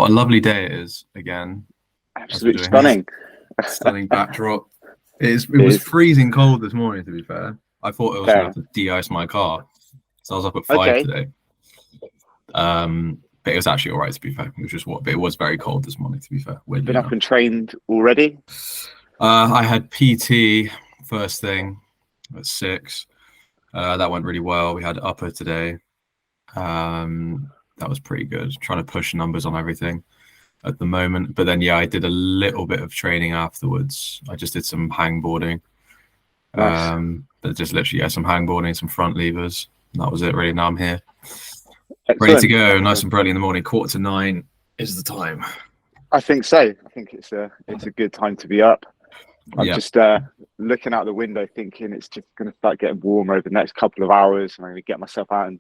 What a lovely day it is again. Absolutely stunning. Stunning backdrop. It was freezing cold this morning, to be fair. I thought I was going to have to de-ice my car. So I was up at 5 today. But it was actually all right, to be fair. It was very cold this morning, to be fair. Been up and trained already? I had PT first thing at 6. That went really well. We had upper today. That was pretty good. Trying to push numbers on everything at the moment. But then, I did a little bit of training afterwards. I just did some hangboarding. Nice. But just literally, some hangboarding, some front levers. And that was it, really. Now I'm here. Excellent. Ready to go. Nice and early in the morning. 8:45 is the time. I think so. I think it's a good time to be up. I'm just looking out the window thinking it's just going to start getting warmer over the next couple of hours. And I'm going to get myself out and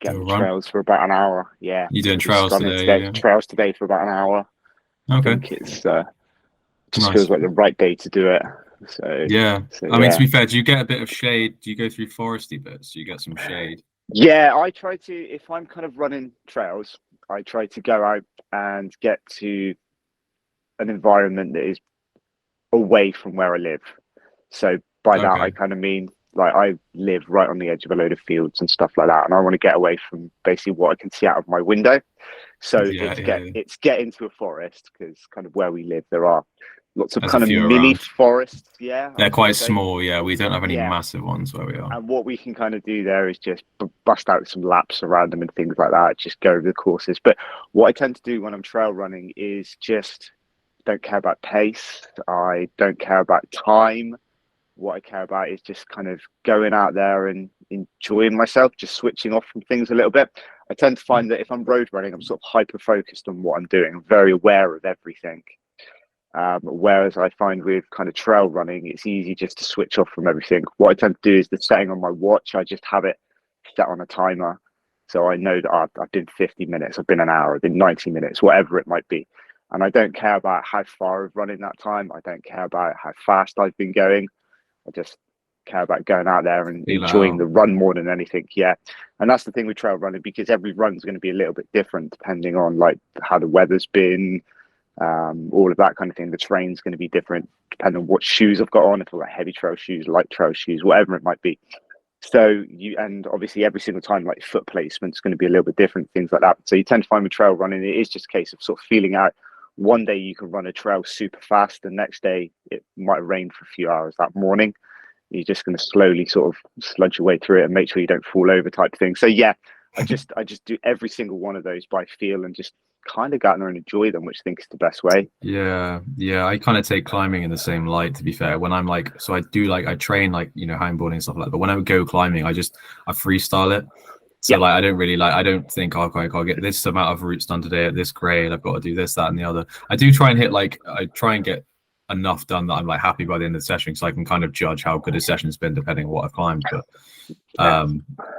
get on the trails for about an hour. Yeah. You doing trails today? Yeah. Trails today for about an hour. Okay. I think it's just feels like the right day to do it. So I mean, to be fair, do you get a bit of shade? Do you go through foresty bits? Do you get some shade? Yeah, I try to, if I'm kind of running trails, I try to go out and get to an environment that is away from where I live. So by that, I kind of mean like I live right on the edge of a load of fields and stuff like that, and I want to get away from basically what I can see out of my window. So it's get into a forest, because kind of where we live there are lots of kind of mini forests. Yeah, they're quite small. Yeah, we don't have any massive ones where we are. And what we can kind of do there is just bust out some laps around them and things like that. Just go over the courses. But what I tend to do when I'm trail running is just don't care about pace. I don't care about time. What I care about is just kind of going out there and enjoying myself, just switching off from things a little bit. I tend to find that if I'm road running, I'm sort of hyper focused on what I'm doing. I'm very aware of everything. Whereas I find with kind of trail running, it's easy just to switch off from everything. What I tend to do is the setting on my watch, I just have it set on a timer. So I know that I've been 50 minutes, I've been an hour, I've been 90 minutes, whatever it might be. And I don't care about how far I've run in that time. I don't care about how fast I've been going. I just care about going out there and enjoying the run more than anything. Yeah. And that's the thing with trail running, because every run's going to be a little bit different depending on like how the weather's been, all of that kind of thing. The terrain's going to be different depending on what shoes I've got on, if I've got heavy trail shoes, light trail shoes, whatever it might be. So and obviously every single time, like foot placement's going to be a little bit different, things like that. So you tend to find with trail running, it is just a case of sort of feeling out. One day you can run a trail super fast, the next day it might rain for a few hours. That morning you're just going to slowly sort of sludge your way through it and make sure you don't fall over, type thing. So yeah, I just do every single one of those by feel and just kind of go out there and enjoy them, which I think is the best way. Yeah, I kind of take climbing in the same light, to be fair. When I'm like, so I do like, I train like, hangboarding and stuff like that, but when I would go climbing, I freestyle it. So like, I don't really like, I don't think, okay, I'll get this amount of routes done today at this grade, I've got to do this, that and the other. I do try and hit I try and get enough done that I'm like happy by the end of the session, so I can kind of judge how good a session's been depending on what I've climbed. But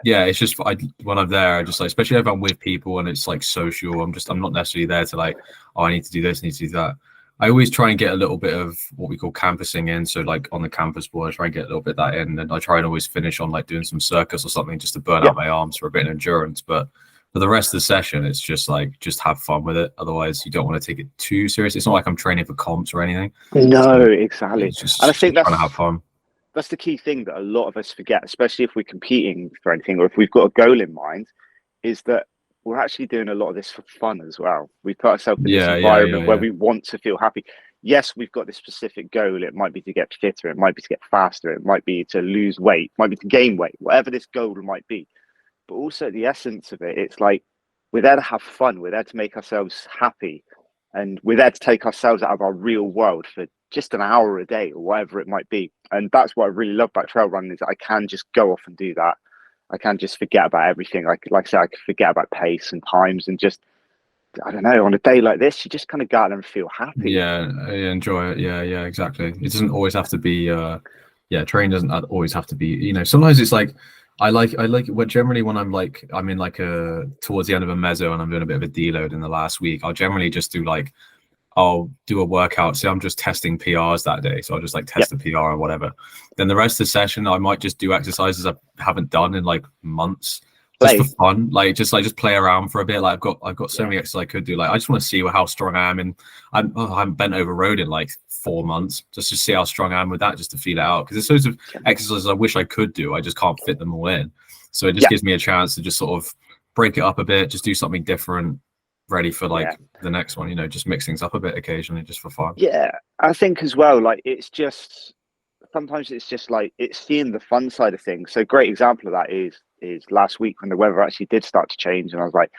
it's just when I'm there, I just like, especially if I'm with people and it's like social, I'm not necessarily there to like, oh, I need to do this, I need to do that. I always try and get a little bit of what we call campusing in. So like on the campus board, I try and get a little bit of that in, and I try and always finish on like doing some circuits or something just to burn out my arms for a bit of endurance. But for the rest of the session, it's just like, just have fun with it. Otherwise, you don't want to take it too serious. It's not like I'm training for comps or anything. No, exactly. And I think that's trying to have fun. That's the key thing that a lot of us forget, especially if we're competing for anything or if we've got a goal in mind, is that we're actually doing a lot of this for fun as well. We put ourselves in this environment where we want to feel happy. Yes, we've got this specific goal. It might be to get fitter. It might be to get faster. It might be to lose weight. It might be to gain weight, whatever this goal might be. But also the essence of it, it's like we're there to have fun. We're there to make ourselves happy. And we're there to take ourselves out of our real world for just an hour a day or whatever it might be. And that's what I really love about trail running, is that I can just go off and do that. I can just forget about everything. Like I said, I can forget about pace and times and just, I don't know, on a day like this, you just kind of go out and feel happy. Yeah, I enjoy it. Yeah, exactly. It doesn't always have to be, training doesn't always have to be, sometimes it's like, I like it generally when I'm in like towards the end of a meso and I'm doing a bit of a deload in the last week, I'll generally just do I'll do a workout. So I'm just testing PRs that day. So I'll just test the PR or whatever. Then the rest of the session, I might just do exercises I haven't done in like months. just for play. fun, like just play around for a bit. Like I've got so many exercises I could do. Like I just want to see how strong I am, and I'm bent over road in like 4 months just to see how strong I am with that, just to feel it out. Because there's loads of exercises I wish I could do, I just can't fit them all in. So it just gives me a chance to just sort of break it up a bit, just do something different, ready for like the next one. You know, just mix things up a bit occasionally, just for fun. Yeah, I think as well. Like it's just sometimes it's just like it's seeing the fun side of things. So great example of that is last week when the weather actually did start to change, and I was like,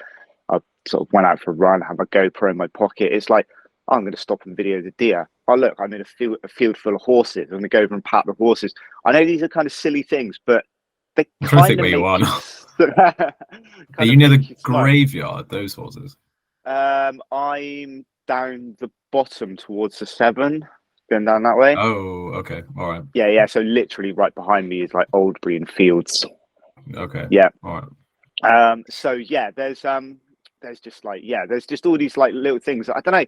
I sort of went out for a run, had my GoPro in my pocket. It's like, oh, I'm going to stop and video the deer. Oh, look, I'm in a field full of horses. I'm going to go over and pat the horses. I know these are kind of silly things, but they I'm trying to kind think of where you make are. Are you near the graveyard? Those horses. I'm down the bottom towards the Severn, going down that way. Oh, okay, all right. Yeah. So literally right behind me is like Oldbury and Fields. Okay. Yeah. All right. So yeah, there's just like there's just all these like little things. I don't know.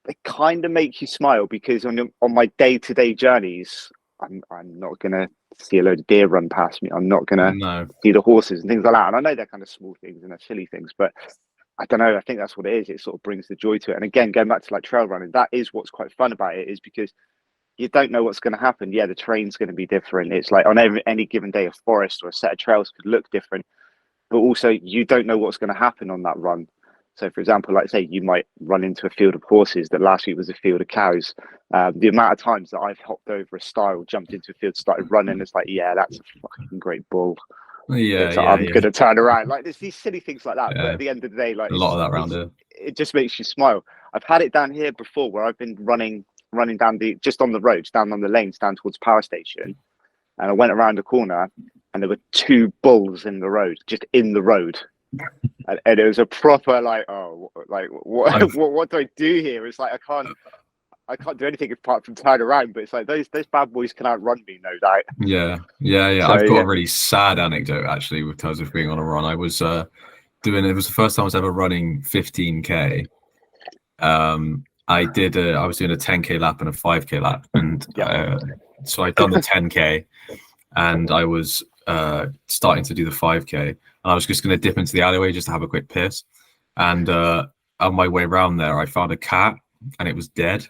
They kind of make you smile because on my day-to-day journeys, I'm not gonna see a load of deer run past me. I'm not gonna see the horses and things like that. And I know they're kind of small things and they're silly things, but I don't know. I think that's what it is. It sort of brings the joy to it. And again, going back to like trail running, that is what's quite fun about it, is because you don't know what's going to happen. Yeah, the terrain's going to be different. It's like on any given day, a forest or a set of trails could look different, but also you don't know what's going to happen on that run. So, for example, like say you might run into a field of horses that last week was a field of cows. The amount of times that I've hopped over a stile, jumped into a field, started running, it's like, yeah, that's a fucking great bull. Yeah, I'm gonna turn around. Like there's these silly things like that. Yeah. But at the end of the day, like a lot of that around here. It just makes you smile. I've had it down here before where I've been running down just on the roads, down on the lanes, down towards power station, and I went around a corner and there were 2 bulls in the road, just in the road. And it was a proper like, oh, like what do I do here? It's like I can't do anything apart from turn around. But it's like those bad boys can outrun me, no doubt. Yeah. So, I've got a really sad anecdote actually with terms of being on a run. I was it was the first time I was ever running 15k. I was doing a 10k lap and a 5k lap, and so I'd done the 10k, and I was starting to do the 5k, and I was just going to dip into the alleyway just to have a quick piss, and on my way around there I found a cat and it was dead.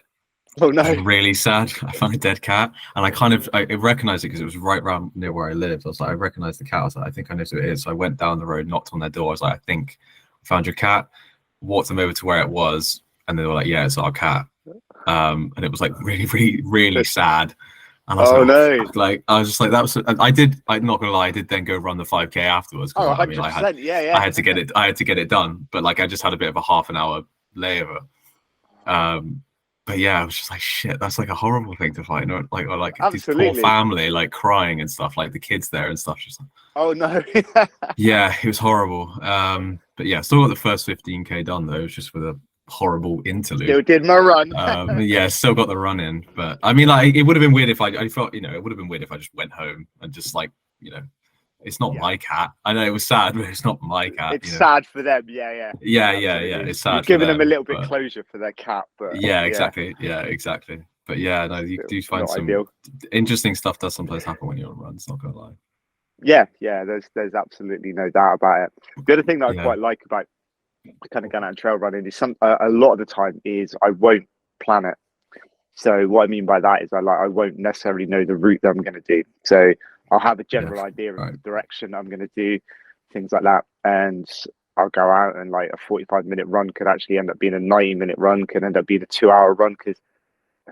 Oh no! Really sad. I found a dead cat, and I recognized it because it was right around near where I lived. I was like, I recognized the cat. I was like, I think I know who it is. So I went down the road, knocked on their door. I was like, I think I found your cat. Walked them over to where it was, and they were like, yeah, it's our cat. And it was like really, really, really sad. And I was I was just like, that was. I'm not gonna lie, I did then go run the 5k afterwards. Oh, 100%. I mean, I had to get it. I had to get it done, but like I just had a bit of a half an hour layover. But yeah, I was just like, shit, that's like a horrible thing to find. Or like this poor family like crying and stuff, like the kids there and stuff. Just like, oh no. Yeah, it was horrible. But yeah, still got the first 15k done though. It was just with a horrible interlude. Still did my run. Yeah, still got the run in. But I mean, like, it would have been weird if I felt, it would have been weird if I just went home and just like, it's not my cat. I know it was sad, but it's not my cat. It's sad for them. Yeah. It's sad. You've given them a little bit closure for their cat, but exactly. Yeah, exactly. But yeah, no, you do find some interesting stuff does sometimes happen when you're on runs. Not gonna lie. Yeah. There's absolutely no doubt about it. The other thing that I quite like about kind of going out and trail running is a lot of the time is I won't plan it. So what I mean by that is I won't necessarily know the route that I'm going to do. So I'll have a general idea of the direction I'm going to do, things like that, and I'll go out and like a 45-minute run could actually end up being a 90-minute run, could end up being a 2-hour run, because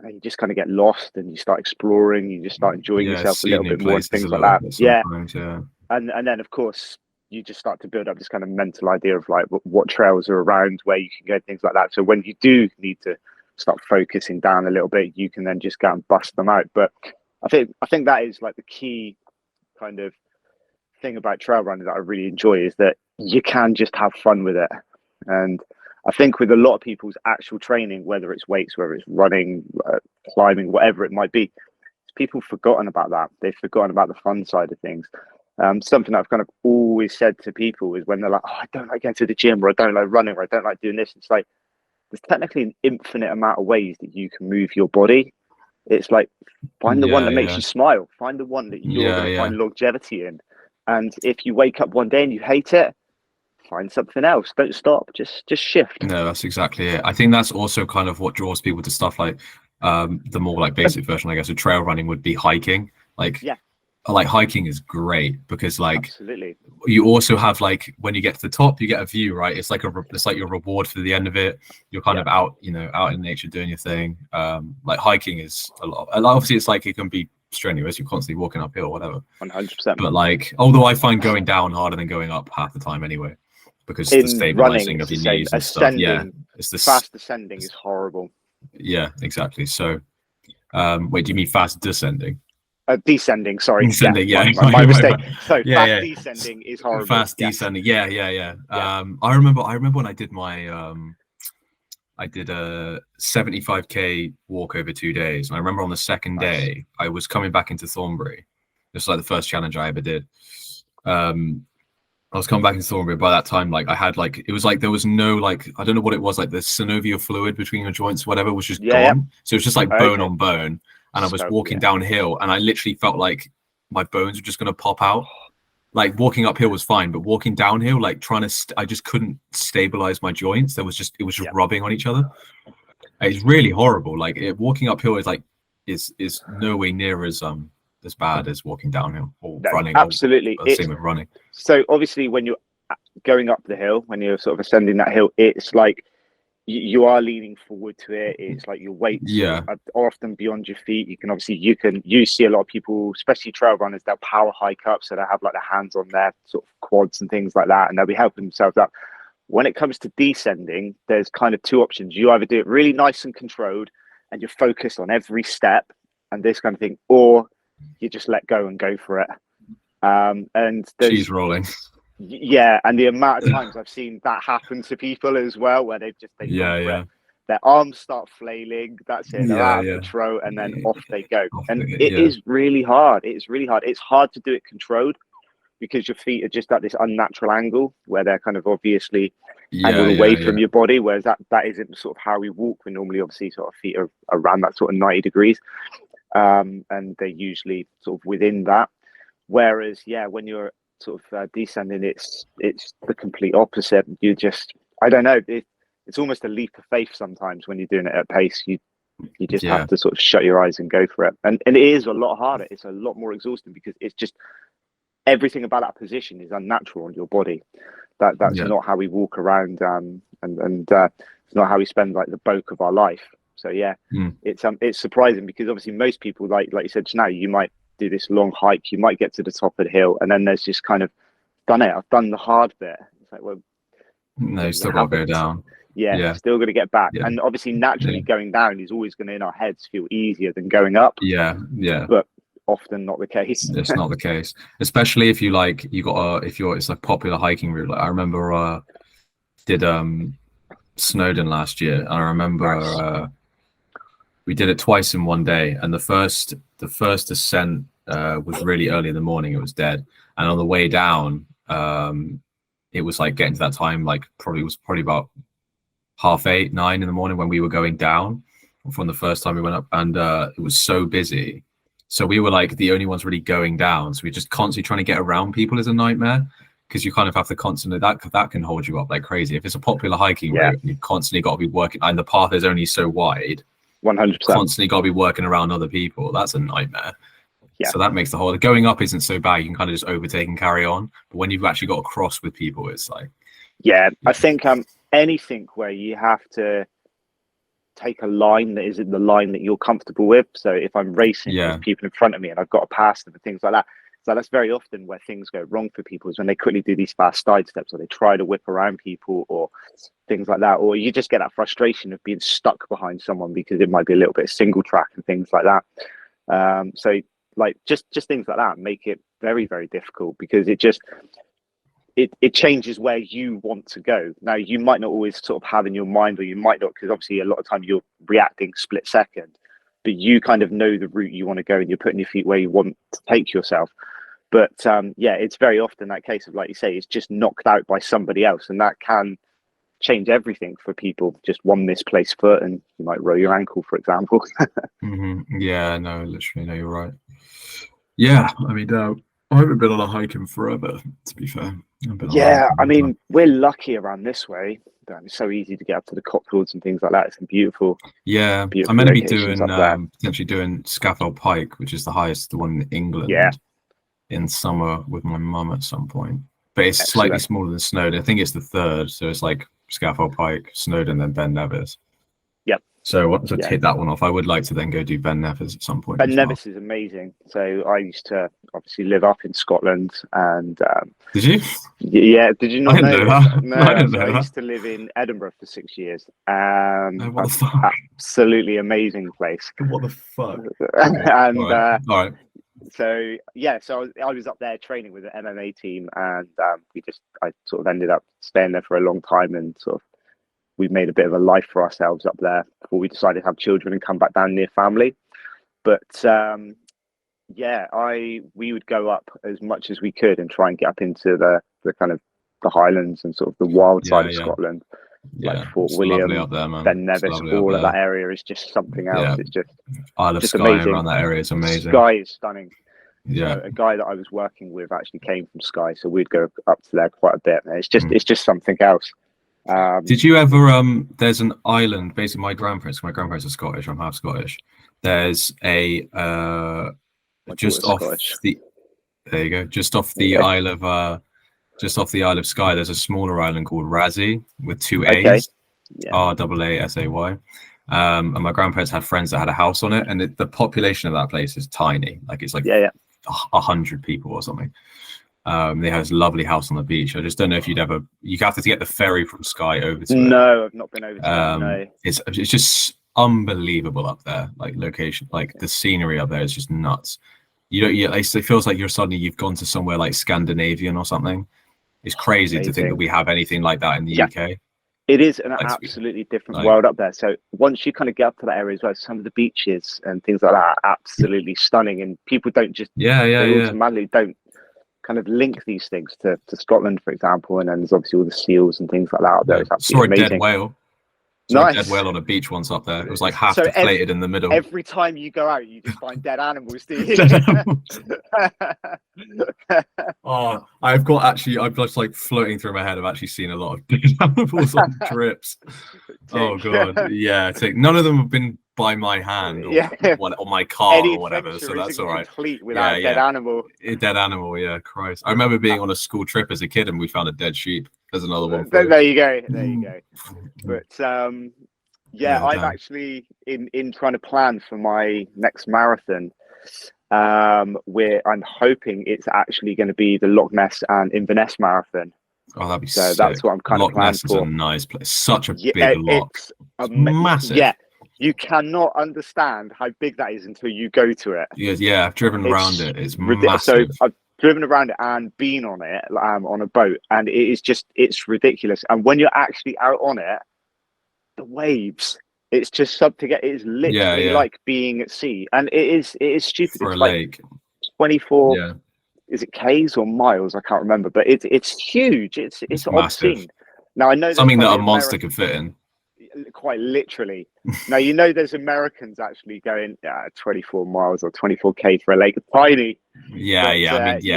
you just kind of get lost and you start exploring, you just start enjoying yourself a little bit more and things like that. Yeah. And then of course you just start to build up this kind of mental idea of like what trails are around, where you can go, things like that. So when you do need to start focusing down a little bit, you can then just go and bust them out. But I think that is like the key kind of thing about trail running that I really enjoy, is that you can just have fun with it. And I think with a lot of people's actual training, whether it's weights, whether it's running, climbing, whatever it might be, people have forgotten about that. They've forgotten about the fun side of things. Something I've kind of always said to people is when they're like, oh, I don't like going to the gym, or I don't like running, or I don't like doing this. It's like, there's technically an infinite amount of ways that you can move your body. It's like, find the one that makes you smile. Find the one that you're going to find longevity in. And if you wake up one day and you hate it, find something else. Don't stop. Just shift. No, that's exactly it. I think that's also kind of what draws people to stuff like the more like basic version, I guess, of trail running would be hiking. Like, Yeah, like hiking is great because like absolutely. you also have like when you get to the top, you get a view, right? It's like it's like your reward for the end of it. You're kind of out, you know, out in nature doing your thing. Like hiking is a lot. And obviously, it's like it can be strenuous. You're constantly walking uphill, whatever. 100%. But like, although I find going down harder than going up half the time anyway, because the In running, stabilizing of it's your the same. knees and stuff. Yeah, Ascending, it's this. fast ascending is horrible. Yeah, exactly. So, wait, do you mean fast descending? Descending, sorry. Descending, yeah. My mistake. So Yeah, fast yeah. descending is horrible. Fast Yes. descending. Yeah. Yeah. I remember when I did my I did a 75k walk over 2 days. And I remember on the second Nice. day, I was coming back into Thornbury. This was like the first challenge I ever did. I was coming back into Thornbury. By that time, like I had like it was like there was no like I don't know what it was, like the synovial fluid between your joints, whatever, was just Yeah, gone. So it was just like bone Okay. on bone. And I was So, walking yeah. downhill and I literally felt like my bones were just gonna pop out. Like walking uphill was fine, but walking downhill, like trying to, I just couldn't stabilize my joints. It was just Yeah. rubbing on each other. It's really horrible. Like walking uphill is like is nowhere near as bad as walking downhill or No, running. absolutely. Or same with running. So obviously, when you're going up the hill, when you're sort of ascending that hill, it's like you are leaning forward to it. It's like your weights Yeah. are often beyond your feet. You see a lot of people, especially trail runners, they'll power hike up, so they'll have like their hands on their sort of quads and things like that, and they'll be helping themselves up. When it comes to descending, there's kind of two options. You either do it really nice and controlled, and you're focused on every step and this kind of thing, or you just let go and go for it. And there's Cheese rolling. yeah, and the amount of times I've seen that happen to people as well, where they've Yeah. their arms start flailing, that's it, they're out of control, and then off they go. And it is really hard. It's really hard. It's hard to do it controlled because your feet are just at this unnatural angle where they're kind of obviously angled away from your body, whereas that isn't sort of how we walk. We normally obviously sort of feet are around that sort of 90 degrees. And they're usually sort of within that. Whereas, when you're sort of descending, it's the complete opposite. You just, I don't know, it's almost a leap of faith sometimes when you're doing it at pace. You just have to sort of shut your eyes and go for it. And it is a lot harder. It's a lot more exhausting because it's just everything about that position is unnatural on your body. That's not how we walk around, and it's not how we spend like the bulk of our life. So it's surprising because obviously most people, like you said just now, you might do this long hike, you might get to the top of the hill, and then there's just kind of I've done the hard bit. It's like, well, no, you still got to go down. Still got to get back. Yeah. And obviously naturally going down is always going to in our heads feel easier than going up. But often not the case. It's not the case, especially if it's a popular hiking route. Like I remember did Snowdon last year, and I remember we did it twice in one day, and the first ascent was really early in the morning. It was dead, and on the way down it was like getting to that time, like probably about 8:30, 9 in the morning when we were going down from the first time we went up, and it was so busy. So we were like the only ones really going down. So we're just constantly trying to get around people is a nightmare because you kind of have to constantly, that can hold you up like crazy. If it's a popular hiking route, you've constantly got to be working, and the path is only so wide. 100%. Constantly got to be working around other people. That's a nightmare. Yeah. So that makes the whole going up isn't so bad. You can kind of just overtake and carry on. But when you've actually got to cross with people, it's like. I think anything where you have to take a line that isn't the line that you're comfortable with. So if I'm racing with people in front of me and I've got to pass them and things like that. So that's very often where things go wrong for people, is when they quickly do these fast side steps, or they try to whip around people or things like that. Or you just get that frustration of being stuck behind someone because it might be a little bit of single track and things like that. So like just things like that make it very, very difficult because it just, it changes where you want to go. Now, you might not always sort of have in your mind, or you might not, because obviously a lot of time you're reacting split second, but you kind of know the route you want to go and you're putting your feet where you want to take yourself. But it's very often that case of, like you say, it's just knocked out by somebody else, and that can change everything for people. Just one misplaced foot and you might roll your ankle, for example. Yeah, no, literally, no, you're right. Yeah, I mean, I haven't been on a hike in forever, to be fair. I've been on a hike Yeah, in a I long time. mean, we're lucky around this way. It's so easy to get up to the Cotswolds and things like that. It's some beautiful, Yeah, I'm beautiful meant to be locations doing up there. potentially doing Scafell Pike, which is the highest, the one in Yeah, England, in summer with my mum at some point. But it's slightly excellent. smaller than Snowdon. I think it's the third, so it's like Scafell Pike, Snowdon, then Ben Nevis. Yep. So once I Yeah. take that one off, I would like to then go do Ben Nevis at some point Ben as well. Nevis is amazing. So I used to obviously live up in Scotland, and Did you? yeah, did you I not didn't know know this? that. No, I didn't so know I that. used to live in Edinburgh for 6 years. What the fuck? Absolutely amazing place. What the fuck? And All right. All right. so yeah, so I was up there training with the MMA team, and I sort of ended up staying there for a long time, and sort of we made a bit of a life for ourselves up there before we decided to have children and come back down near family. But yeah, we would go up as much as we could and try and get up into the kind of the Highlands and sort of the wild side of Scotland, like Fort It's William, lovely up there, man. Ben It's Nevis. lovely up All of there. that area is just something else. Yeah. It's just Isle of just Skye amazing. around that area is amazing. Skye is stunning. Yeah. A guy that I was working with actually came from Skye, so we'd go up to there quite a bit. And it's just something else. Did you ever there's an island, basically my grandparents are Scottish, I'm half Scottish. There's a just off Scottish. there you go, just off the Isle of Skye, there's a smaller island called Razzie with two A's. Yeah. Raasay. And my grandparents had friends that had a house on it, and the population of that place is tiny. Like it's like 100 people or something. They have this lovely house on the beach. I just don't know if you have to get the ferry from Skye over to it. No, I've not been over to it. No. It's just unbelievable up there. Like location, like the scenery up there is just nuts. It feels like you've gone to somewhere like Scandinavian or something. It's crazy to think that we have anything like that in the UK. It is an absolutely different world up there. So once you kind of get up to that area as well, some of the beaches and things like that are absolutely stunning, and people don't just automatically don't kind of link these things to Scotland, for example. And then there's obviously all the seals and things like that up there. It's absolutely amazing. Dead whale. Saw a dead whale on a beach once up there. It was like half deflated in the middle. Every time you go out, you just find dead animals, do you? I'm just like floating through my head. I've actually seen a lot of dead animals on trips. Oh god, yeah. None of them have been by my hand or on my car or whatever, so that's all right. Complete without a dead animal. A dead animal, yeah. Christ, I remember being on a school trip as a kid and we found a dead sheep. There's another one. There you go. But I'm actually in trying to plan for my next marathon. Where I'm hoping it's actually going to be the Loch Ness and Inverness marathon. Oh, that'd be so sick. That's what I'm kind of planning for. Loch Ness is a nice place. Such a big loch. It's massive. Yeah. You cannot understand how big that is until you go to it. Yeah, I've driven around it. It's massive. So I've driven around it and been on it on a boat, and it's ridiculous. And when you're actually out on it, the waves, it's just something. It is literally like being at sea, and it is stupid. For it's a like lake. 24. Yeah. Is it Ks or miles? I can't remember, but it's huge. It's obscene. Now I know something that a monster could fit in. Quite literally. Now there's Americans actually going 24 miles or 24K for a lake. It's tiny.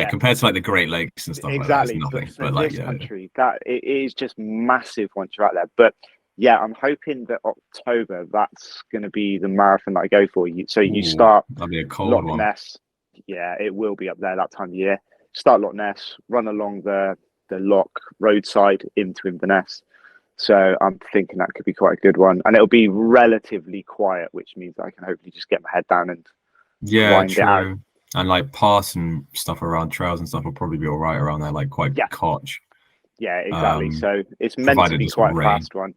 Compared to like the Great Lakes and stuff exactly. Like that, it's nothing. But like this country, that it is just massive once you're out there. But yeah, I'm hoping that October that's going to be the marathon that I go for. You start that'd be a cold Loch one. Ness. Yeah, it will be up there that time of year. Start Loch Ness, run along the loch roadside into Inverness. So I'm thinking that could be quite a good one, and it'll be relatively quiet, which means I can hopefully just get my head down and grind it out. And like paths and stuff around trails and stuff will probably be all right around there, like quite koch. Yeah, exactly. So it's meant to be quite a fast one.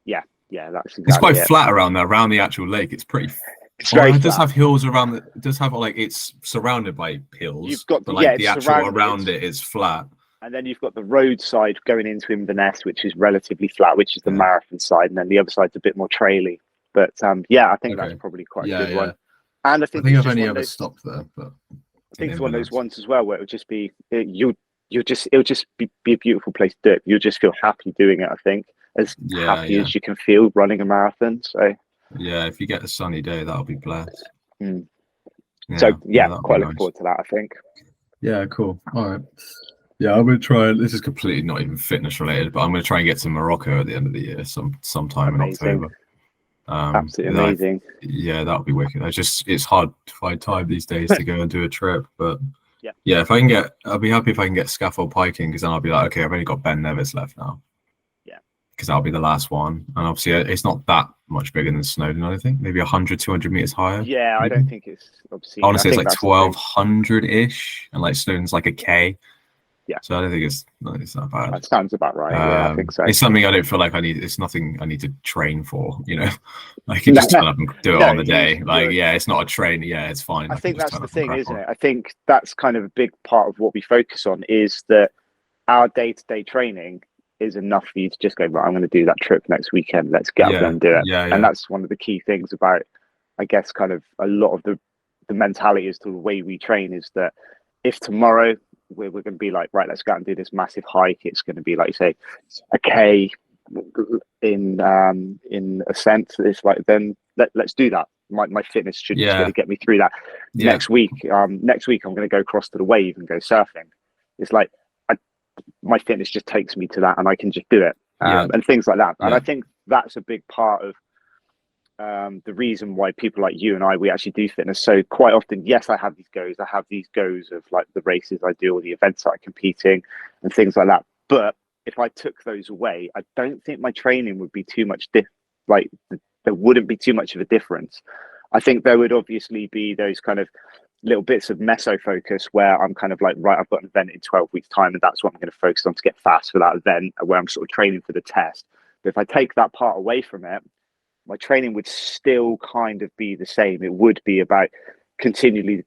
Yeah, that's exactly. It's quite flat around there, around the actual lake. It's pretty. It does have hills around it. Does have like it's surrounded by hills. You've got but like the actual around it is flat. And then you've got the roadside going into Inverness, which is relatively flat, which is the marathon side, and then the other side's a bit more traily. But I think that's probably quite a good one. And I think I've only ever stopped there, but I think it's one of those ones as well where it would just be it'll just be a beautiful place to do it. You'll just feel happy doing it. I think as happy as you can feel running a marathon. So yeah, if you get a sunny day, that'll be blessed. So quite looking forward to that. I think. Yeah, cool. All right. Yeah, I'm gonna try. This is completely not even fitness related, but I'm gonna try and get to Morocco at the end of the year, sometime in Amazing, October. absolutely That, amazing. yeah, that'll be wicked. It's hard to find time these days to go and do a trip, but Yeah, yeah, if I can get, I'll be happy if I can get scaffold piking because then I'll be like, okay, I've only got Ben Nevis left now yeah. because that'll be the last one, and obviously it's not that much bigger than Snowdon. I think maybe 100, 200 meters higher. Yeah, I Maybe. don't think it's I obscene. want to I say it's think like that's the thing. 1200 ish, and like Snowdon's like a K. Yeah, So I don't think it's not bad. that sounds about right. Yeah, I think so. It's something I don't feel like I need. It's nothing I need to train for. I can No, just turn up and do it no, on the day. Like, you're. yeah, it's not a train. Yeah, it's fine. I I can think just that's turn the up and thing, crack isn't on. it? I think that's kind of a big part of what we focus on is that our day-to-day training is enough for you to just go, right, I'm going to do that trip next weekend. Let's get up there Yeah, and do it. yeah, And yeah, that's one of the key things about, I guess, kind of a lot of the mentality as to the way we train is that if tomorrow we're going to be like, right, let's go out and do this massive hike. It's going to be like you say, a K in a sense. It's like then let's do that. My fitness should just be able yeah, to get me through that. yeah, Next week I'm going to go across to the wave and go surfing. It's like my fitness just takes me to that, and I can just do it, yeah, and things like that. And I yeah, think that's a big part of the reason why people like you and I we actually do fitness. So quite often, yes, I have these goes. I have these goes of like the races I do or the events that I'm competing and things like that. But if I took those away, I don't think my training would be too much like there wouldn't be too much of a difference. I think there would obviously be those kind of little bits of meso focus where I'm kind of like, right, I've got an event in 12 weeks time and that's what I'm going to focus on to get fast for that event where I'm sort of training for the test. But if I take that part away from it, my training would still kind of be the same. It would be about continually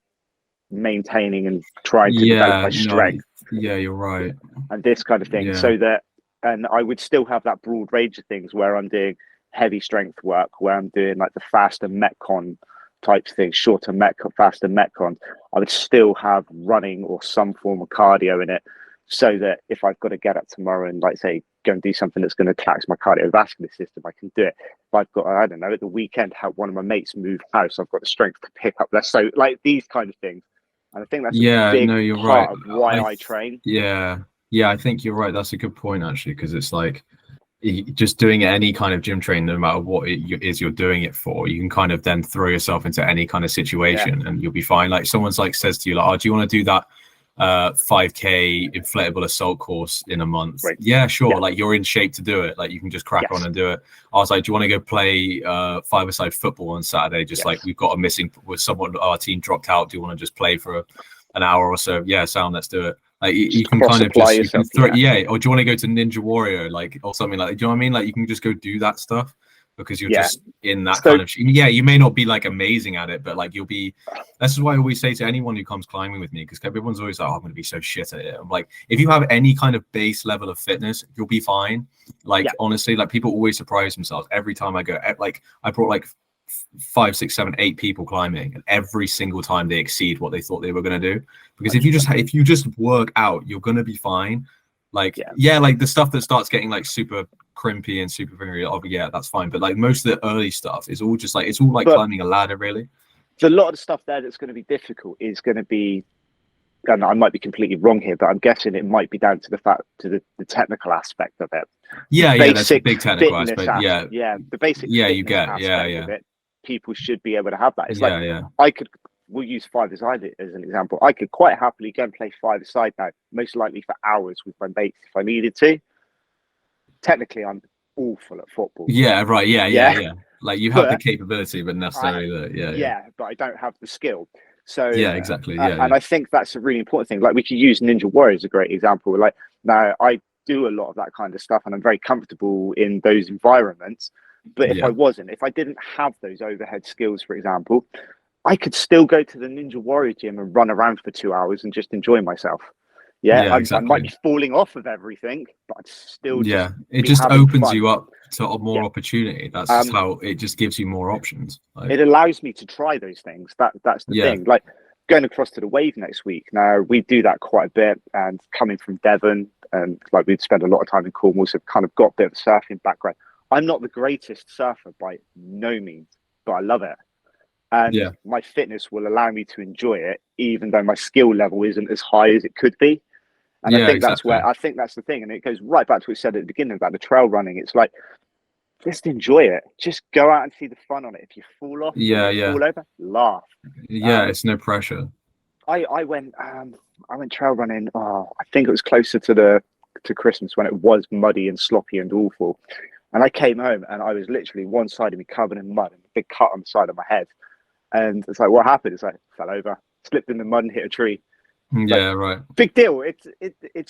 maintaining and trying to develop yeah. my No, strength yeah, you're right. and this kind of thing. Yeah, So that, and I would still have that broad range of things where I'm doing heavy strength work, where I'm doing like the faster Metcon type things, shorter Metcon, faster Metcon. I would still have running or some form of cardio in it so that if I've got to get up tomorrow and like say go and do something that's going to tax my cardiovascular system, I can do it. If I've got, I don't know, at the weekend help one of my mates move house, I've got the strength to pick up that. So like these kind of things. And I think that's a yeah. big No, you're right. part of why I, I train. yeah, yeah. I think you're right. That's a good point actually, because it's like just doing any kind of gym training, no matter what it is you're doing it for, you can kind of then throw yourself into any kind of Yeah, situation and you'll be fine. Like someone's like says to you like, oh, do you want to do that 5k inflatable assault course in a month? right. Yeah, sure. Yeah, Like you're in shape to do it. Like you can just crack on yes, and do it. I was like, do you want to go play five-a-side football on Saturday? Just like yes. we've got a missing with someone, our team dropped out. Do you want to just play for an hour or so? Yeah, sound, let's do it. Like you Just can cross kind of apply just you can yourself. throw, Yeah, yeah. Or do you want to go to Ninja Warrior like or something like that? Do you know what I mean? Like you can just go do that stuff because you're yeah. just in that So kind of yeah. You may not be like amazing at it, but like you'll be. This is why I always say to anyone who comes climbing with me because everyone's always like, oh, I'm going to be so shit at it. I'm like, if you have any kind of base level of fitness, you'll be fine. Like yeah, honestly, like people always surprise themselves every time I go. Like I brought like 5, 6, 7, 8 people climbing, and every single time they exceed what they thought they were going to do. Because if you just work out, you're going to be fine. Like yeah. yeah, like the stuff that starts getting like super crimpy and super fingery, oh yeah, that's fine. But like most of the early stuff is all just like it's all like But climbing a ladder, really. a lot of the stuff there that's going to be difficult is going to be, and I might be completely wrong here, but I'm guessing it might be down to the fact to the technical aspect of it, the Yeah, yeah, that's a basic big technical fitness aspect. Yeah, yeah, the basic yeah, you fitness get, yeah, aspect yeah, of it. People should be able to have that. It's like yeah, yeah, I could. We'll use five-a-side as an example. I could quite happily go and play five-a-side now, most likely for hours with my mates if I needed to. Technically, I'm awful at football. yeah, right, yeah, yeah, Yeah, yeah. Like you have the but capability, but I, necessarily the yeah, yeah, yeah, but I don't have the skill. So, yeah, exactly, yeah, and yeah, I think that's a really important thing. Like we could use Ninja Warrior as a great example. Like now, I do a lot of that kind of stuff, and I'm very comfortable in those environments. But if I yeah, wasn't, if I didn't have those overhead skills, for example, I could still go to the Ninja Warrior gym and run around for 2 hours and just enjoy myself. Yeah, yeah, I might exactly. be falling off of everything, but I'd still just Yeah, it be just having opens fun. you up to more Yeah. opportunity. That's just Um, how it just gives you more options. Like, it allows me to try those things. That's the yeah, thing. Like going across to the wave next week. Now we do that quite a bit, and coming from Devon, and like we'd spend a lot of time in Cornwall, so I've kind of got a bit of a surfing background. I'm not the greatest surfer by no means, but I love it. and Yeah. my fitness will allow me to enjoy it, even though my skill level isn't as high as it could be. And Yeah, exactly. I think that's the thing. And it goes right back to what we said at the beginning about the trail running. It's like, just enjoy it. Just go out and see the fun on it. If you fall off or Yeah, you yeah. fall over, laugh. Yeah, Um, it's no pressure. I went trail running. Oh, I think it was closer to Christmas when it was muddy and sloppy and awful. And I came home and I was literally one side of me covered in mud and a big cut on the side of my head. And it's like, what happened? It's like, fell over, slipped in the mud and hit a tree. Like, Yeah, right. big deal. It's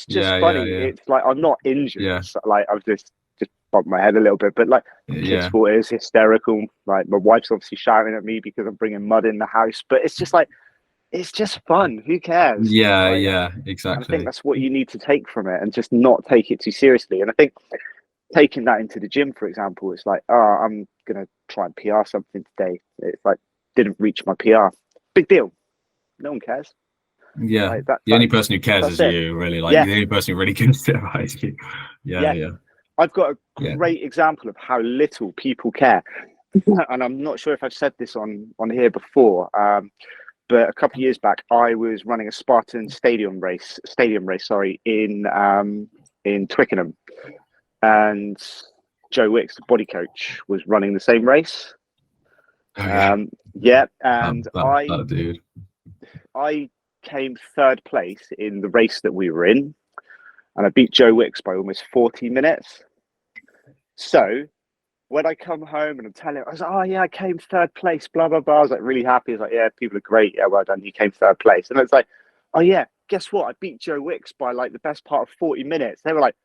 just Yeah, yeah, funny. yeah. It's like I'm not injured. Yeah. It's like I've just bumped my head a little bit, but like kids' Yeah. sport is hysterical. Like my wife's obviously shouting at me because I'm bringing mud in the house, but it's just like it's just fun. Who cares? Yeah, Like, yeah, and I think exactly. that's what you need to take from it, and just not take it too seriously. And I think taking that into the gym, for example, it's like, oh, I'm gonna try and PR something today. It's like didn't reach my PR. Big deal. No one cares. Yeah. Like that. The only person who cares That's is it. you, really. Like Yeah, the only person who really gives it right is you. Yeah, yeah. yeah. I've got a Yeah. great example of how little people care, and I'm not sure if I've said this on here before. But a couple of years back, I was running a Spartan stadium race, sorry, in Twickenham, and Joe Wicks, the body coach, was running the same race. Oh yeah. Yeah, and That dude. I came third place in the race that we were in, and I beat Joe Wicks by almost 40 minutes. So when I come home and I'm telling him, I was like, oh yeah, I came third place, blah blah blah. I was like really happy. I was like, yeah, people are great. Yeah, well done. You came third place. And it's like, oh yeah, guess what? I beat Joe Wicks by like the best part of 40 minutes. They were like,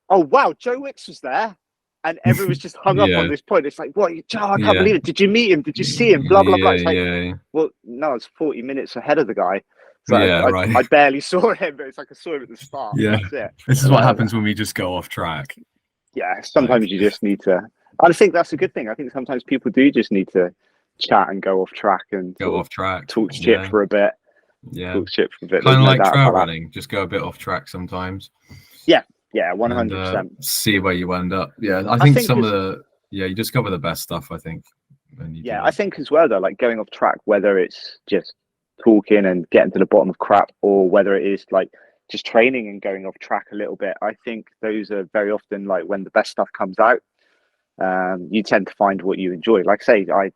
oh wow, Joe Wicks was there. And everyone was just hung up on Yeah. this point. It's like, what? Oh, I can't Yeah. believe it. Did you meet him? Did you see him? Blah blah blah. Yeah, It's like, yeah. well, no, I was 40 minutes ahead of the guy. So Yeah, right. I barely saw him, but it's like I saw him at the start. Yeah. That's it. This is what happens when we just go off track. Yeah, sometimes you just need to. I think that's a good thing. I think sometimes people do just need to chat and go off track and Go off track. talk shit Yeah. for a bit. Yeah. Talk shit for a bit. Kind There's of no like doubt trail about that. running. Just go a bit off track sometimes. Yeah, And 100%. see where you end up. Yeah. I think think some of the you discover the best stuff, I think. When you Yeah, do I think as well though, like going off track, whether it's just talking and getting to the bottom of crap, or whether it is like just training and going off track a little bit, I think those are very often like when the best stuff comes out. You tend to find what you enjoy. Like I say, I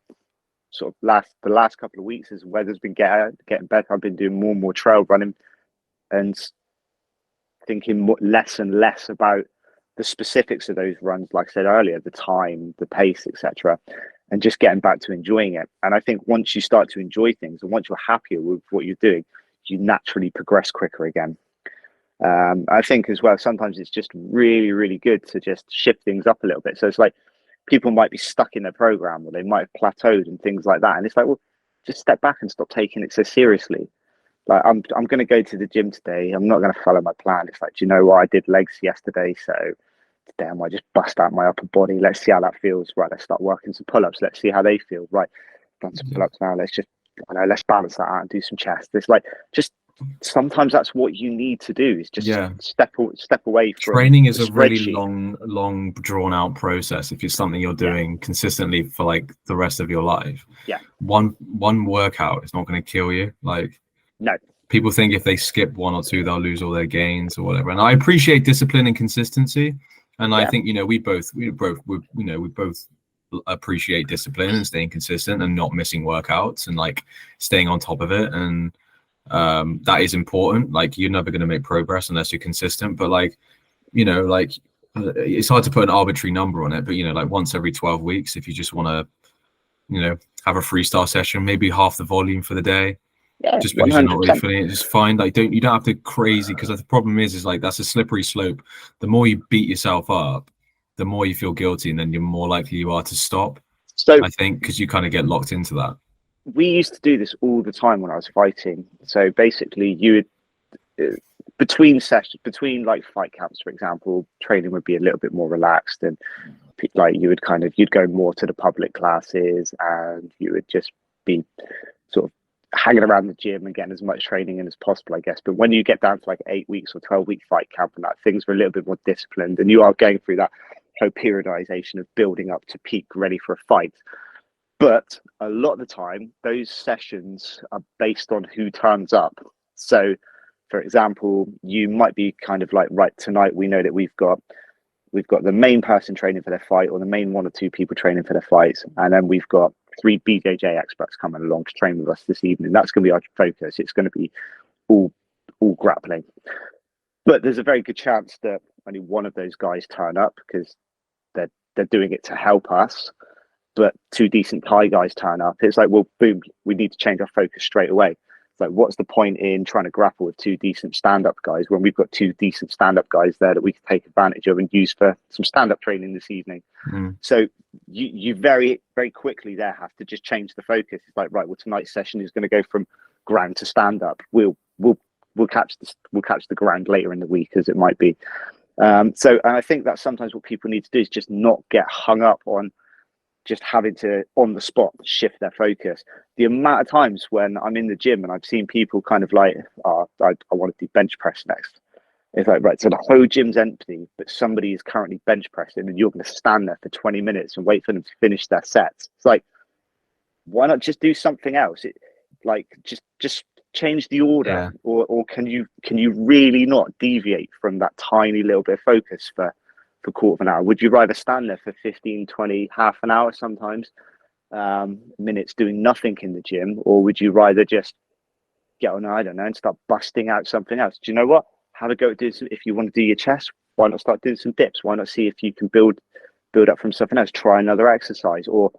sort of the last couple of weeks as weather's been getting better, I've been doing more and more trail running and thinking less and less about the specifics of those runs, like I said earlier, the time, the pace, etc., and just getting back to enjoying it. And I think once you start to enjoy things and once you're happier with what you're doing, you naturally progress quicker again. I think as well, sometimes it's just really, really good to just shift things up a little bit. So it's like people might be stuck in their program or they might have plateaued and things like that. And it's like, well, just step back and stop taking it so seriously. Like I'm going to go to the gym today. I'm not going to follow my plan. It's like, do you know what? I did legs yesterday, so today I might just bust out my upper body. Let's see how that feels. Right, let's start working some pull-ups. Let's see how they feel. Right, done some pull-ups now. Let's balance that out and do some chest. It's like just sometimes that's what you need to do is just step away from training is the a really spreadsheet. long drawn out process if it's something you're doing consistently for like the rest of your life. One workout is not going to kill you. Like No, people think if they skip one or two they'll lose all their gains or whatever, and I appreciate discipline and consistency, and I think we both appreciate discipline and staying consistent and not missing workouts and like staying on top of it, and that is important. Like you're never going to make progress unless you're consistent, but like it's hard to put an arbitrary number on it, but like once every 12 weeks, if you just want to have a freestyle session, maybe half the volume for the day, just because 100%. You're not really feeling it, just fine. Like you don't have to crazy, because the problem is like that's a slippery slope. The more you beat yourself up, the more you feel guilty, and then you're more likely you are to stop. So I think because you kind of get locked into that. We used to do this all the time when I was fighting. So basically, you would between sessions, between like fight camps, for example, training would be a little bit more relaxed, and like you'd go more to the public classes, and you would just be sort of hanging around the gym and getting as much training in as possible, I guess. But when you get down to like 8 weeks or 12-week fight camp and that, things are a little bit more disciplined, and you are going through that whole periodization of building up to peak ready for a fight. But a lot of the time, those sessions are based on who turns up. So, for example, you might be kind of like, right, tonight we know that we've got the main person training for their fight, or the main one or two people training for their fights, and then we've got 3 BJJ experts coming along to train with us this evening. That's going to be our focus. It's going to be all grappling. But there's a very good chance that only one of those guys turn up because they're doing it to help us. But 2 decent Thai guys turn up. It's like, well, boom, we need to change our focus straight away. It's like, what's the point in trying to grapple with 2 decent stand-up guys when we've got 2 decent stand-up guys there that we can take advantage of and use for some stand-up training this evening? So you very, very quickly there have to just change the focus. It's like, right, well, tonight's session is going to go from ground to stand-up. We'll catch the ground later in the week, as it might be. And I think that's sometimes what people need to do, is just not get hung up on just having to on the spot shift their focus. The amount of times when I'm in the gym and I've seen people kind of like, oh, I want to do bench press next. It's like, right, so the whole gym's empty, but somebody is currently bench pressing, and you're going to stand there for 20 minutes and wait for them to finish their sets. It's like, why not just do something else? Just change the order, or can you really not deviate from that tiny little bit of focus for quarter of an hour? Would you rather stand there for 15, 20, half an hour sometimes, minutes doing nothing in the gym, or would you rather just get on, I don't know, and start busting out something else? Do you know what? Have a go at doing some, if you want to do your chest, why not start doing some dips? Why not see if you can build up from something else? Try another exercise. Or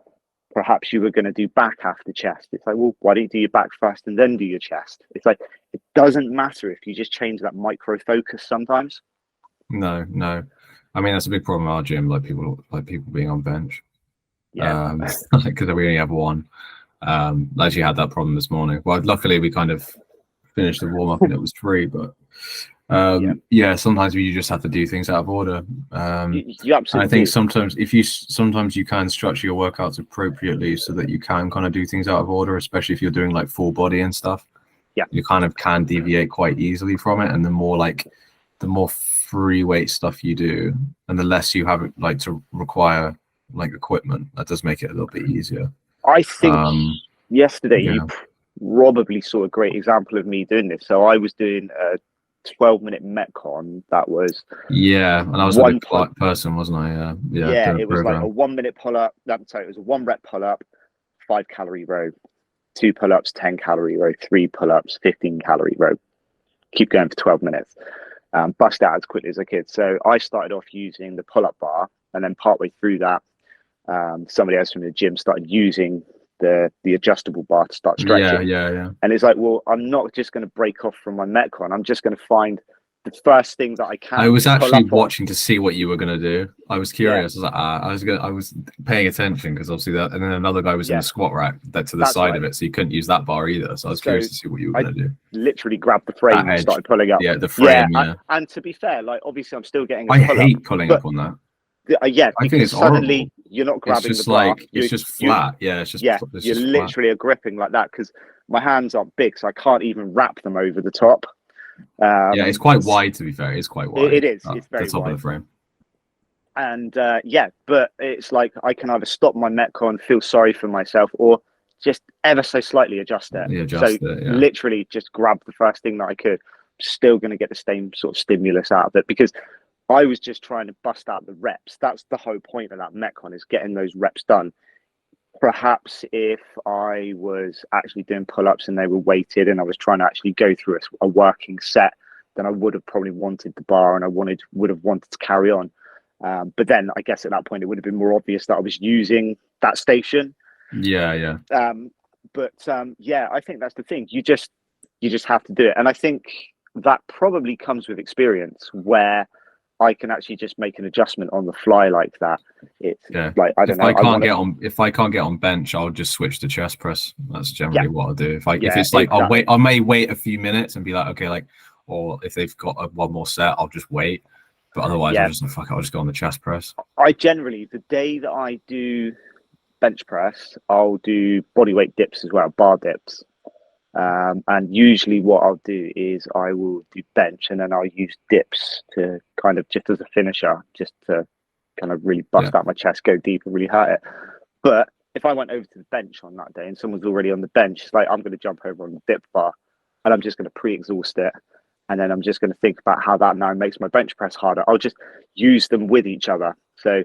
perhaps you were going to do back after chest. It's like, well, why don't you do your back first and then do your chest? It's like, it doesn't matter if you just change that micro focus sometimes. No. I mean, that's a big problem in our gym, like people being on bench. Yeah. Because we only have one. I actually had that problem this morning. Well, luckily we kind of finished the warm up and it was free, but sometimes you just have to do things out of order. You absolutely. I think sometimes you can structure your workouts appropriately so that you can kind of do things out of order, especially if you're doing like full body and stuff. Yeah, you kind of can deviate quite easily from it, and the more free weight stuff you do, and the less you have like to require like equipment, that does make it a little bit easier. I think yesterday you probably saw a great example of me doing this. So I was doing a 12-minute Metcon. That was and I was a big person, wasn't I? It was like a 1-minute pull-up. It was a 1-rep pull-up, 5-calorie row, 2 pull-ups, 10-calorie row, 3 pull-ups, 15-calorie row. Keep going for 12 minutes. Bust out as quickly as I could. So I started off using the pull-up bar, and then partway through that, somebody else from the gym started using the adjustable bar to start stretching. Yeah. And it's like, well, I'm not just going to break off from my Metcon. I'm just going to find the first thing that I can. I was actually watching to see what you were going to do. I was curious. I was paying attention because obviously that, and then another guy was in the squat rack to the side of it, so you couldn't use that bar either. So I was curious to see what you were going to do. Literally grabbed the frame and started pulling up. Yeah, the frame. Yeah. And to be fair, like obviously I'm still getting. I hate pulling up on that. I think it's suddenly horrible. You're not grabbing the bar. It's just flat. It's just you're literally a gripping like that, because my hands aren't big, so I can't even wrap them over the top. It's quite wide, to be fair. It's quite wide. It is. It's very the top wide. of the frame. And but it's like I can either stop my Metcon, feel sorry for myself, or just ever so slightly adjust it. Literally just grab the first thing that I could. Still going to get the same sort of stimulus out of it, because I was just trying to bust out the reps. That's the whole point of that Metcon, is getting those reps done. Perhaps if I was actually doing pull-ups and they were weighted and I was trying to actually go through a working set, then I would have probably wanted the bar and I would have wanted to carry on. But then I guess at that point it would have been more obvious that I was using that station. Yeah. But I think that's the thing. You just have to do it. And I think that probably comes with experience, where I can actually just make an adjustment on the fly like that. It's like, I don't know. If I can't get on bench, I'll just switch to chest press. That's generally what I'll do. If it's like, exactly. I may wait a few minutes and be like, okay, like, or if they've got one more set, I'll just wait. But otherwise, I'm just like, fuck it, I'll just go on the chest press. I generally, the day that I do bench press, I'll do bodyweight dips as well, bar dips. And usually what I'll do is I will do bench and then I'll use dips to kind of just as a finisher, just to kind of really bust out my chest, go deep and really hurt it. But if I went over to the bench on that day and someone's already on the bench, it's like I'm going to jump over on the dip bar and I'm just going to pre-exhaust it. And then I'm just going to think about how that now makes my bench press harder. I'll just use them with each other. So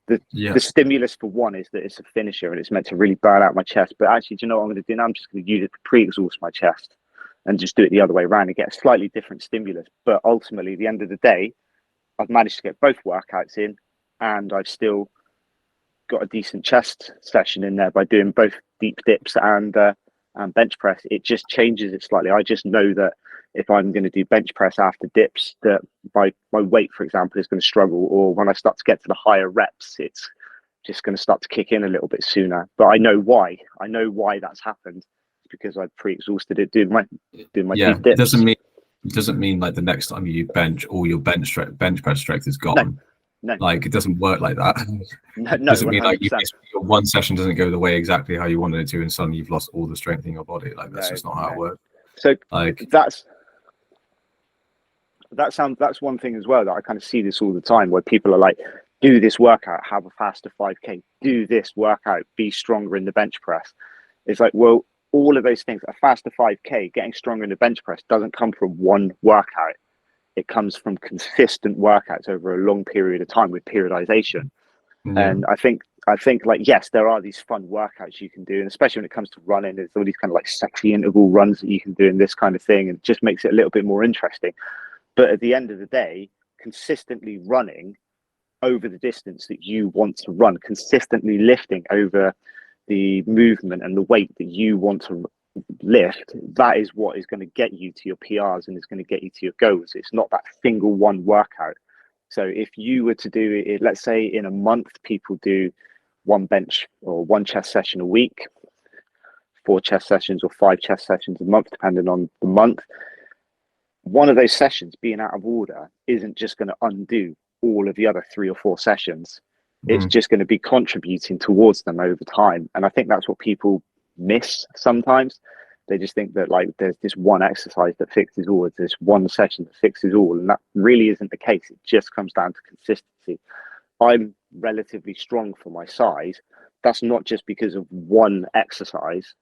the stimulus for one is that it's a finisher and it's meant to really burn out my chest. But actually, do you know what I'm going to do now? I'm just going to use it to pre-exhaust my chest and just do it the other way around and get a slightly different stimulus. But ultimately, at the end of the day, I've managed to get both workouts in and I've still got a decent chest session in there by doing both deep dips and bench press. It just changes it slightly. I just know that if I'm going to do bench press after dips, that my weight, for example, is going to struggle, or when I start to get to the higher reps, it's just going to start to kick in a little bit sooner. But I know why. I know why that's happened. It's because I've pre-exhausted it doing my deep dips. It doesn't mean like the next time you bench, all your bench press strength is gone. No. Like it doesn't work like that. No, doesn't 100%. mean like your one session doesn't go the way exactly how you wanted it to, and suddenly you've lost all the strength in your body. Like that's just not how it works. So like that's one thing as well that I kind of see this all the time, where people are like, do this workout, have a faster 5K, do this workout, be stronger in the bench press. It's like, well, all of those things, a faster 5K, getting stronger in the bench press doesn't come from one workout. It comes from consistent workouts over a long period of time with periodization. And I think like, yes, there are these fun workouts you can do, and especially when it comes to running, there's all these kind of like sexy interval runs that you can do in this kind of thing, and it just makes it a little bit more interesting. But at the end of the day, consistently running over the distance that you want to run, consistently lifting over the movement and the weight that you want to lift, that is what is going to get you to your PRs and is going to get you to your goals. It's not that single one workout. So if you were to do it, let's say in a month, people do one bench or one chest session a week, 4 chest sessions or 5 chest sessions a month, depending on the month. One of those sessions being out of order isn't just going to undo all of the other 3 or 4 sessions. It's just going to be contributing towards them over time. And I think that's what people miss sometimes. They just think that like there's this one exercise that fixes all, there's this one session that fixes all, and that really isn't the case. It just comes down to consistency. I'm relatively strong for my size. That's not just because of one exercise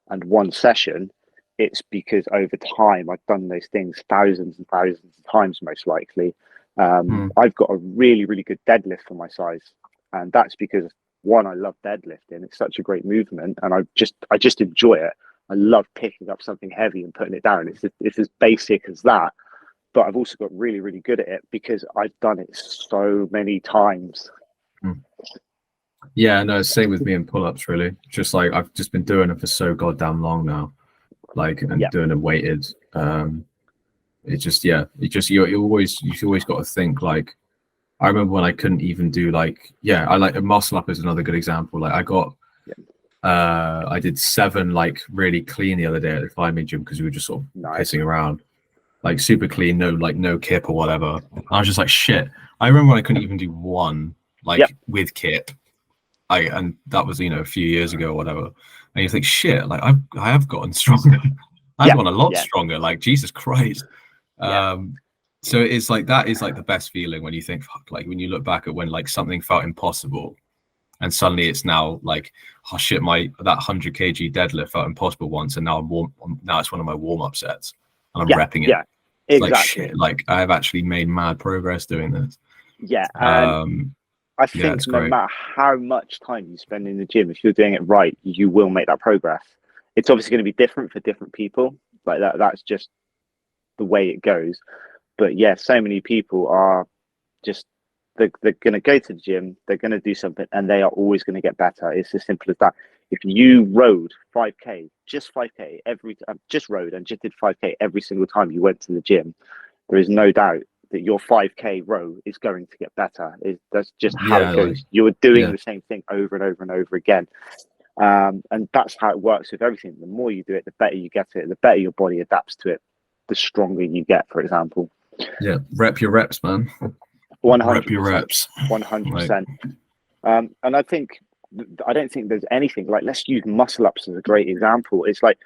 and one session. It's because over time I've done those things thousands and thousands of times, most likely. I've got a really, really good deadlift for my size, and that's because, one, I love deadlifting. It's such a great movement, and I just enjoy it. I love picking up something heavy and putting it down. It's as basic as that, but I've also got really, really good at it because I've done it so many times. Yeah, no, same with me in pull-ups, really. Just like I've just been doing it for so goddamn long now, like, and doing them weighted. It's just, you always got to think like, I remember when I couldn't even do like, I like a muscle up is another good example. Like I got, I did 7 like really clean the other day at the climbing gym because we were just sort of pissing around, like super clean, no kip or whatever. And I was just like, shit. I remember when I couldn't even do 1 like with kip, and that was a few years ago or whatever. And you think, shit, like I have gotten stronger. I've gotten a lot stronger. Like Jesus Christ. So it's like that is like the best feeling when you think, fuck, like when you look back at when like something felt impossible and suddenly it's now like, oh shit, that 100 kg deadlift felt impossible once, and now now it's one of my warm-up sets and I'm repping it. Yeah, exactly. Like shit, like I have actually made mad progress doing this. Yeah. I think no matter how much time you spend in the gym, if you're doing it right, you will make that progress. It's obviously going to be different for different people. Like that's just the way it goes. But yeah, so many people are just, they're going to go to the gym, they're going to do something, and they are always going to get better. It's as simple as that. If you rode 5K, just 5K just rode and just did 5K every single time you went to the gym, there is no doubt that your 5K row is going to get better. That's just how it goes. Like, you're doing the same thing over and over and over again. And that's how it works with everything. The more you do it, the better you get at it, the better your body adapts to it, the stronger you get, for example. Yeah, rep your reps, man. 100%. Rep your reps. 100%. And I don't think there's anything like, let's use muscle ups as a great example. It's like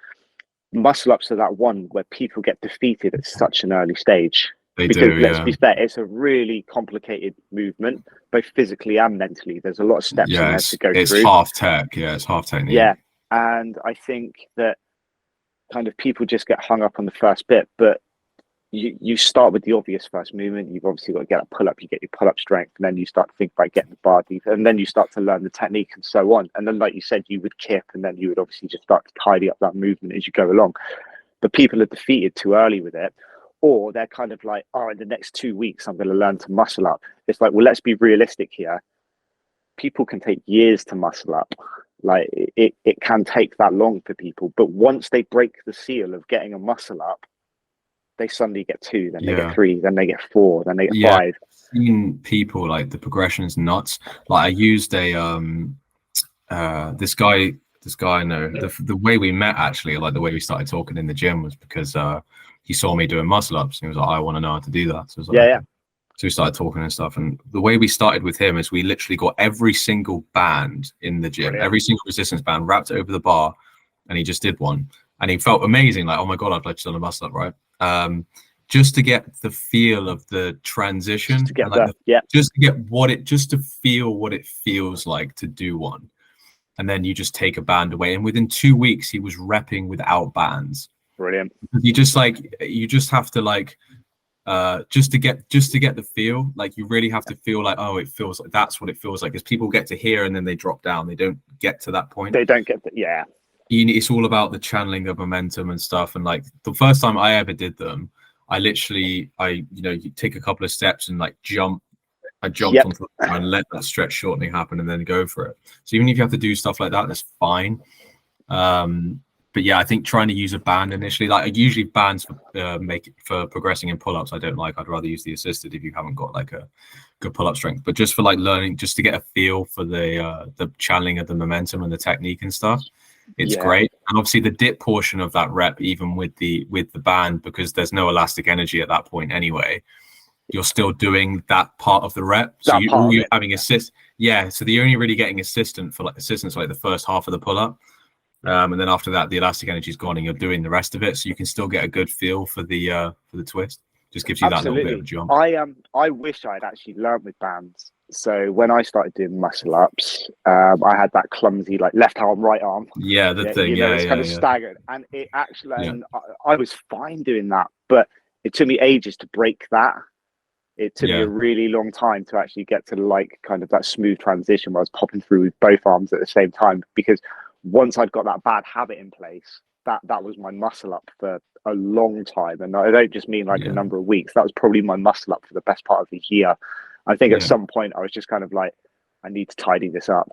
muscle ups are that one where people get defeated at such an early stage. They Because do, let's yeah. be fair, it's a really complicated movement, both physically and mentally. There's a lot of steps in Yeah, there to go it's through. half tech. Yeah, it's half technique. Yeah. And I think that kind of people just get hung up on the first bit, but you start with the obvious first movement. You've obviously got to get a pull up, you get your pull up strength, and then you start to think about getting the bar deep, and then you start to learn the technique and so on. And then, like you said, you would kip, and then you would obviously just start to tidy up that movement as you go along. But people are defeated too early with it, or they're kind of like, oh, in the next 2 weeks, I'm going to learn to muscle up. It's like, well, let's be realistic here. People can take years to muscle up. Like it can take that long for people. But once they break the seal of getting a muscle up, they suddenly get 2, then they get 3, then they get 4, then they get 5. Seen people like the progression's nuts. Like I used a this guy I know, the way we met actually, like the way we started talking in the gym was because he saw me doing muscle ups and he was like, I want to know how to do that. So I was like, Yeah. So we started talking and stuff. And the way we started with him is we literally got every single band in the gym, every single resistance band, wrapped it over the bar, and he just did one. And he felt amazing, like, oh my God, I've like done a muscle up, right? Just to get the feel of the transition, just to feel what it feels like to do one. And then you just take a band away. And within 2 weeks, he was repping without bands. Brilliant. You just have to like, just to get the feel, like you really have to feel like, oh, it feels like that's what it feels like, because people get to here and then they drop down, they don't get to that point, they don't get the it's all about the channeling of momentum and stuff. And like the first time I ever did them, you take a couple of steps and like I jumped onto the and let that stretch shortening happen and then go for it. So even if you have to do stuff like that, that's fine. But yeah, I think trying to use a band initially, like usually bands for progressing in pull-ups, I don't like. I'd rather use the assisted if you haven't got like a good pull-up strength. But just for like learning, just to get a feel for the channeling of the momentum and the technique and stuff, it's great. And obviously the dip portion of that rep, even with the band, because there's no elastic energy at that point anyway, you're still doing that part of the rep. So you're having assist. Yeah. So you're only really getting assistance for like the first half of the pull-up. And then after that, the elastic energy is gone and you're doing the rest of it. So you can still get a good feel for the twist. Just gives you that little bit of a jump. I wish I'd actually learned with bands. So when I started doing muscle ups, I had that clumsy like left arm, right arm. Yeah, it's kind of staggered, and it actually, and I was fine doing that, but it took me ages to break that. It took me a really long time to actually get to like kind of that smooth transition where I was popping through with both arms at the same time, because once I'd got that bad habit in place, that was my muscle up for a long time. And I don't just mean like a number of weeks. That was probably my muscle up for the best part of the year. I think at some point I was just kind of like, I need to tidy this up.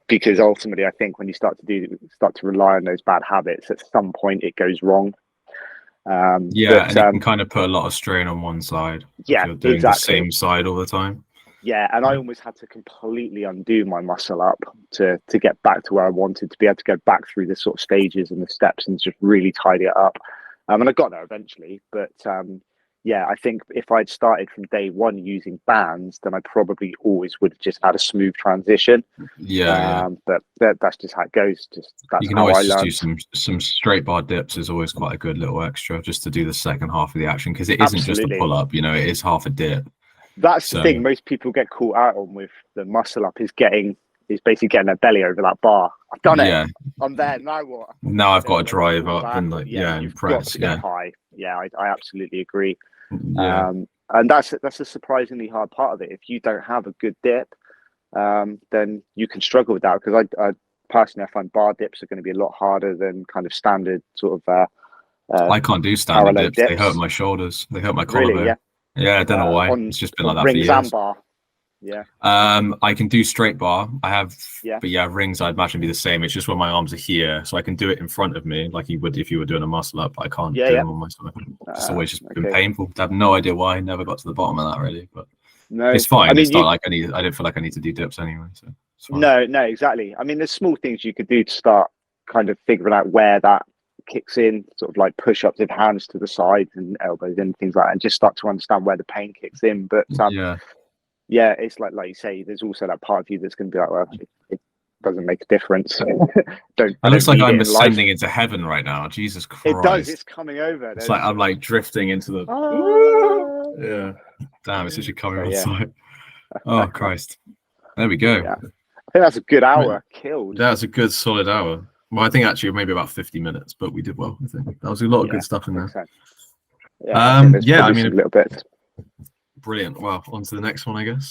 Because ultimately I think when you start to rely on those bad habits, at some point it goes wrong. And it can kind of put a lot of strain on one side. Yeah, if you're doing the same side all the time. Yeah, and I almost had to completely undo my muscle up to get back to where I wanted to be able to go back through the sort of stages and the steps and just really tidy it up. And I got there eventually, but I think if I'd started from day one using bands, then I probably always would have just had a smooth transition. But that's just how it goes. You can always just do some straight bar dips is always quite a good little extra just to do the second half of the action, because it isn't just a pull up, it is half a dip. That's the thing most people get caught out on with the muscle up is basically getting their belly over that bar. I've done it. I'm there. Now what? Now I've got to drive up and and press. High. Yeah, I absolutely agree. And that's a surprisingly hard part of it. If you don't have a good dip, then you can struggle with that. Because I personally, I find bar dips are going to be a lot harder than kind of standard sort of. I can't do standard dips. They hurt my shoulders. They hurt my collarbone. Really? Yeah, I don't know why. It's just been like that for years. Rings and bar. Yeah. I can do straight bar. I have, but rings I'd imagine be the same. It's just when my arms are here, so I can do it in front of me like you would if you were doing a muscle up. I can't do them on my stomach. It's always just been painful. I have no idea why. I never got to the bottom of that really, but it's fine. I mean, it's not like I don't feel like I need to do dips anyway. So it's fine. No, exactly. I mean, there's small things you could do to start kind of figuring out where that kicks in, sort of like push-ups with hands to the side and elbows and things like that, and just start to understand where the pain kicks in. But it's like you say, there's also that part of you that's going to be like, well, doesn't make a difference. don't. It I looks don't like need I'm it in life. ascending into heaven right now. Jesus Christ! It does. It's coming over. It's like I'm like drifting into the. Ah. Yeah. Damn, it's actually coming So, on yeah. sight. Oh Christ! There we go. Yeah. I think that's a good hour killed. That's a good solid hour. Well, I think actually maybe about 50 minutes, but we did well. I think that was a lot of good stuff in there. So. Yeah, I think there's yeah, I probably mean, some little bits. brilliant. Well, on to the next one, I guess.